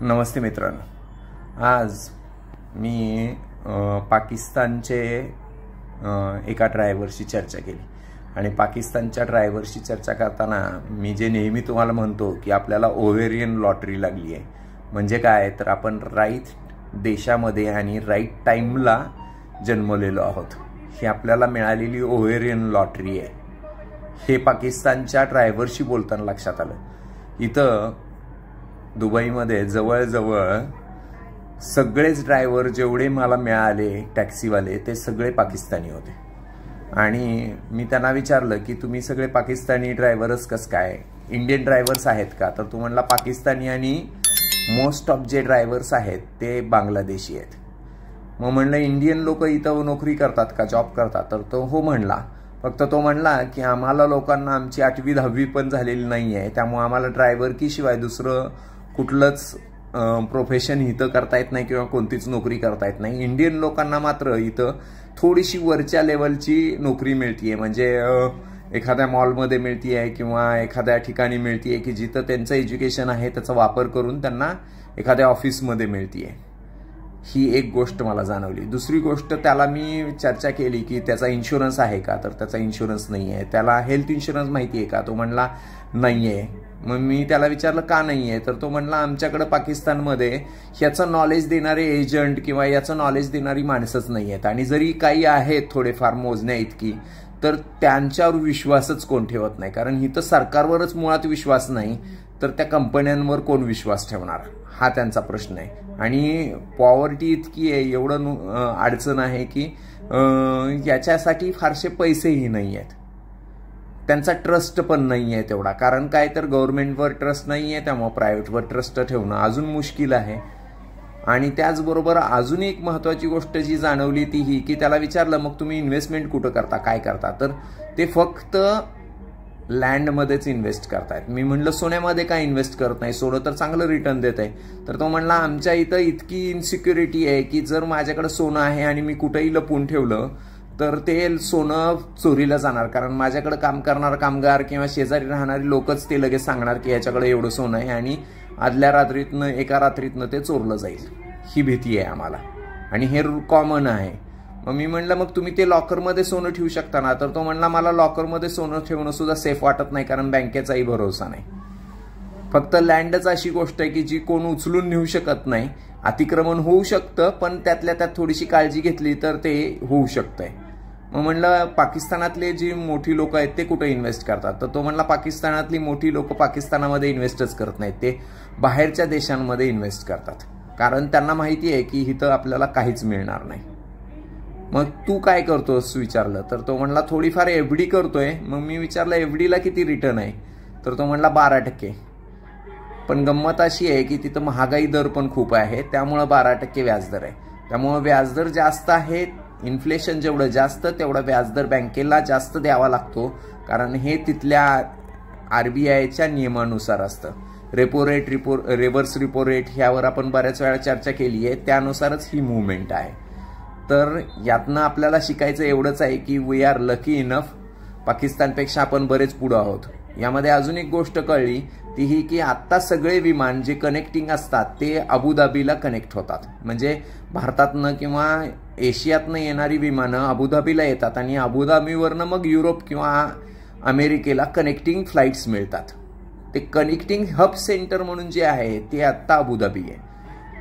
नमस्ते मित्रांनो, आज मी पाकिस्तानचे एका ड्रायव्हरशी चर्चा केली आणि पाकिस्तानच्या ड्रायव्हरशी चर्चा करताना मी जे नेहमी तुम्हाला म्हणतो की आपल्याला ओव्हेरियन लॉटरी लागली आहे. म्हणजे काय, तर आपण राईट देशामध्ये आणि राईट टाईमला जन्मलेलो आहोत. ही आपल्याला मिळालेली ओव्हेरियन लॉटरी आहे. हे पाकिस्तानच्या ड्रायव्हरशी बोलताना लक्षात आलं. इथं दुबईमध्ये जवळजवळ सगळेच ड्रायव्हर जेवढे मला मिळाले टॅक्सीवाले ते सगळे पाकिस्तानी होते. आणि मी त्यांना विचारलं की तुम्ही सगळे पाकिस्तानी ड्रायव्हरच कसं काय, इंडियन ड्रायव्हर्स आहेत का? तर तो म्हणला पाकिस्तानी आणि मोस्ट ऑफ जे ड्रायव्हर्स आहेत ते बांगलादेशी आहेत. मग म्हणलं इंडियन लोक इथं नोकरी करतात का, जॉब करतात? तर तो हो म्हणला. फक्त तो म्हणला की आम्हाला लोकांना आमची 8वी 10वी पण झालेली नाही आहे, त्यामुळे आम्हाला ड्रायव्हर शिवाय दुसरं कुठलंच प्रोफेशन इथं करता येत नाही किंवा कोणतीच नोकरी करता येत नाही. इंडियन लोकांना मात्र इथं थोडीशी वरच्या लेवलची नोकरी मिळतीये. म्हणजे एखाद्या मॉलमध्ये मिळतीये किंवा एखाद्या ठिकाणी मिळतीये की जिथं त्यांचं एज्युकेशन आहे त्याचा वापर करून त्यांना एखाद्या ऑफिसमध्ये मिळतीये. ही एक गोष्ट मला जाणवली. दुसरी गोष्ट, त्याला मी चर्चा केली की त्याचा इन्शुरन्स आहे का? तर त्याचा इन्शुरन्स नाही आहे. त्याला हेल्थ इन्शुरन्स माहिती आहे का? तो म्हणला नाही आहे. मग मी त्याला विचारलं का नाही आहे? तर तो म्हणला आमच्याकडे पाकिस्तानमध्ये ह्याचं नॉलेज देणारे एजंट किंवा याचं नॉलेज देणारी माणसंच नाही आहेत, आणि जरी काही आहेत थोडेफार मोजण्या इतकी, तर त्यांच्यावर विश्वासच कोण ठेवत नाही. कारण इथं सरकारवरच मुळात विश्वास नाही, तर त्या कंपन्यांवर कोण विश्वास ठेवणार, हा त्यांचा प्रश्न आहे. आणि पॉवर्टी इतकी आहे, एवढं अडचण आहे की याच्यासाठी फारसे पैसेही नाही आहेत. त्यांचा ट्रस्ट पण नाही आहे तेवढा. कारण काय, तर गव्हर्नमेंटवर ट्रस्ट नाही आहे, त्यामुळे प्रायव्हेटवर ट्रस्ट ठेवणं अजून मुश्किल आहे. आणि त्याचबरोबर अजून एक महत्त्वाची गोष्ट जी जाणवली ती ही की त्याला विचारलं मग तुम्ही इन्व्हेस्टमेंट कुठं करता, काय करता? तर ते फक्त लँडमध्येच इन्व्हेस्ट करतायत. मी म्हणलं सोन्यामध्ये काय इन्व्हेस्ट करत नाही, सोनं तर चांगलं रिटर्न देत आहे. तर तो म्हणला आमच्या इथं इतकी इन्सिक्युरिटी आहे की जर माझ्याकडे सोनं आहे आणि मी कुठेही लपून ठेवलं तर ते सोनं चोरीला जाणार. कारण माझ्याकडे काम करणारा कामगार किंवा शेजारी राहणारी लोकच ते लगेच सांगणार की याच्याकडे एवढं सोनं आहे आणि आदल्या रात्रीतनं एका रात्रीतनं ते चोरलं जाईल. ही भीती आहे आम्हाला आणि हे कॉमन आहे. मग मी म्हणलं मग तुम्ही ते लॉकरमध्ये सोनं ठेवू शकता ना? तर तो म्हणला मला लॉकरमध्ये सोनं ठेवणं सुद्धा सेफ वाटत नाही, कारण बँकेचाही भरोसा नाही. फक्त लँडच अशी गोष्ट आहे की जी कोण उचलून नेऊ शकत नाही. अतिक्रमण होऊ शकतं, पण त्यातल्या त्यात थोडीशी काळजी घेतली तर ते होऊ शकतंय. मग म्हणलं पाकिस्तानातले जी मोठी लोक आहेत ते कुठे इन्व्हेस्ट करतात? तर तो म्हणला पाकिस्तानातली मोठी लोक पाकिस्तानामध्ये इन्व्हेस्टच करत नाहीत, ते बाहेरच्या देशांमध्ये इन्व्हेस्ट करतात. कारण त्यांना माहिती आहे की इथं आपल्याला काहीच मिळणार नाही. मग तू काय करतोस विचारलं. तर तो म्हणला थोडीफार एफडी करतोय. मग मी विचारलं एफडीला किती रिटर्न आहे? तर तो म्हणला 12%. पण गंमत अशी आहे की तिथं महागाई दर पण खूप आहे, त्यामुळं 12% व्याजदर आहे. त्यामुळं व्याजदर जास्त आहे. इन्फ्लेशन जेवढं जास्त तेवढा व्याजदर बँकेला जास्त द्यावा लागतो, कारण हे तिथल्या RBIच्या नियमानुसार असतं. Repo rate, reverse repo rate ह्यावर आपण बऱ्याच वेळा चर्चा केली आहे, त्यानुसारच ही मुवमेंट आहे. तर यातनं आपल्याला शिकायचं एवढंच आहे की वी आर लकी इनफ, पाकिस्तानपेक्षा आपण बरेच पुढं आहोत. यामध्ये अजून एक गोष्ट कळली ती ही की आत्ता सगळे विमान जे कनेक्टिंग असतात ते अबुधाबीला कनेक्ट होतात. म्हणजे भारतातनं किंवा एशियातनं येणारी विमानं अबुधाबीला येतात आणि अबुधाबीवरनं मग युरोप किंवा अमेरिकेला कनेक्टिंग फ्लाईट्स मिळतात. ते कनेक्टिंग हब सेंटर म्हणून जे आहे ते आत्ता अबुधाबी आहे.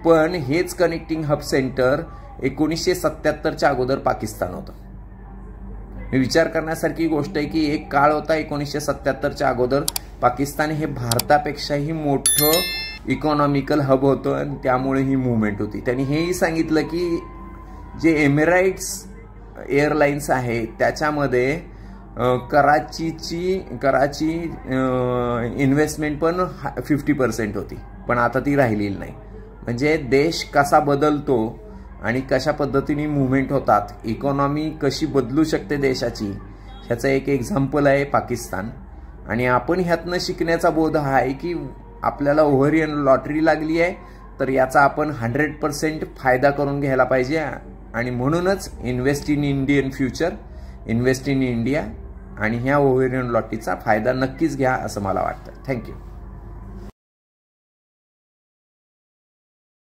पण हेच कनेक्टिंग हब सेंटर 1977च्या अगोदर पाकिस्तान होतं. विचार करण्यासारखी गोष्ट आहे की एक काळ होता 1977च्या अगोदर पाकिस्तान हे भारतापेक्षाही मोठं इकॉनॉमिकल हब होतं आणि त्यामुळे ही मुवमेंट होती. त्यांनी हेही सांगितलं की जे एमिराइट्स एअरलाइन्स आहे त्याच्यामध्ये कराची इन्व्हेस्टमेंट पण 50% होती, पण आता ती राहिलेली नाही. म्हणजे देश कसा बदलतो आणि कशा पद्धतीने मुवमेंट होतात, इकॉनॉमी कशी बदलू शकते देशाची, ह्याचं एक एक्झाम्पल आहे पाकिस्तान. आणि आपण ह्यातनं शिकण्याचा बोध हा आहे की आपल्याला ओव्हरियन लॉटरी लागली आहे, तर याचा आपण 100% फायदा करून घ्यायला पाहिजे. आणि म्हणूनच invest in Indian future, invest in India. आणि ह्या ओव्हेरियन लॉटरीचा फायदा नक्कीच घ्या असं मला वाटतं. थँक्यू.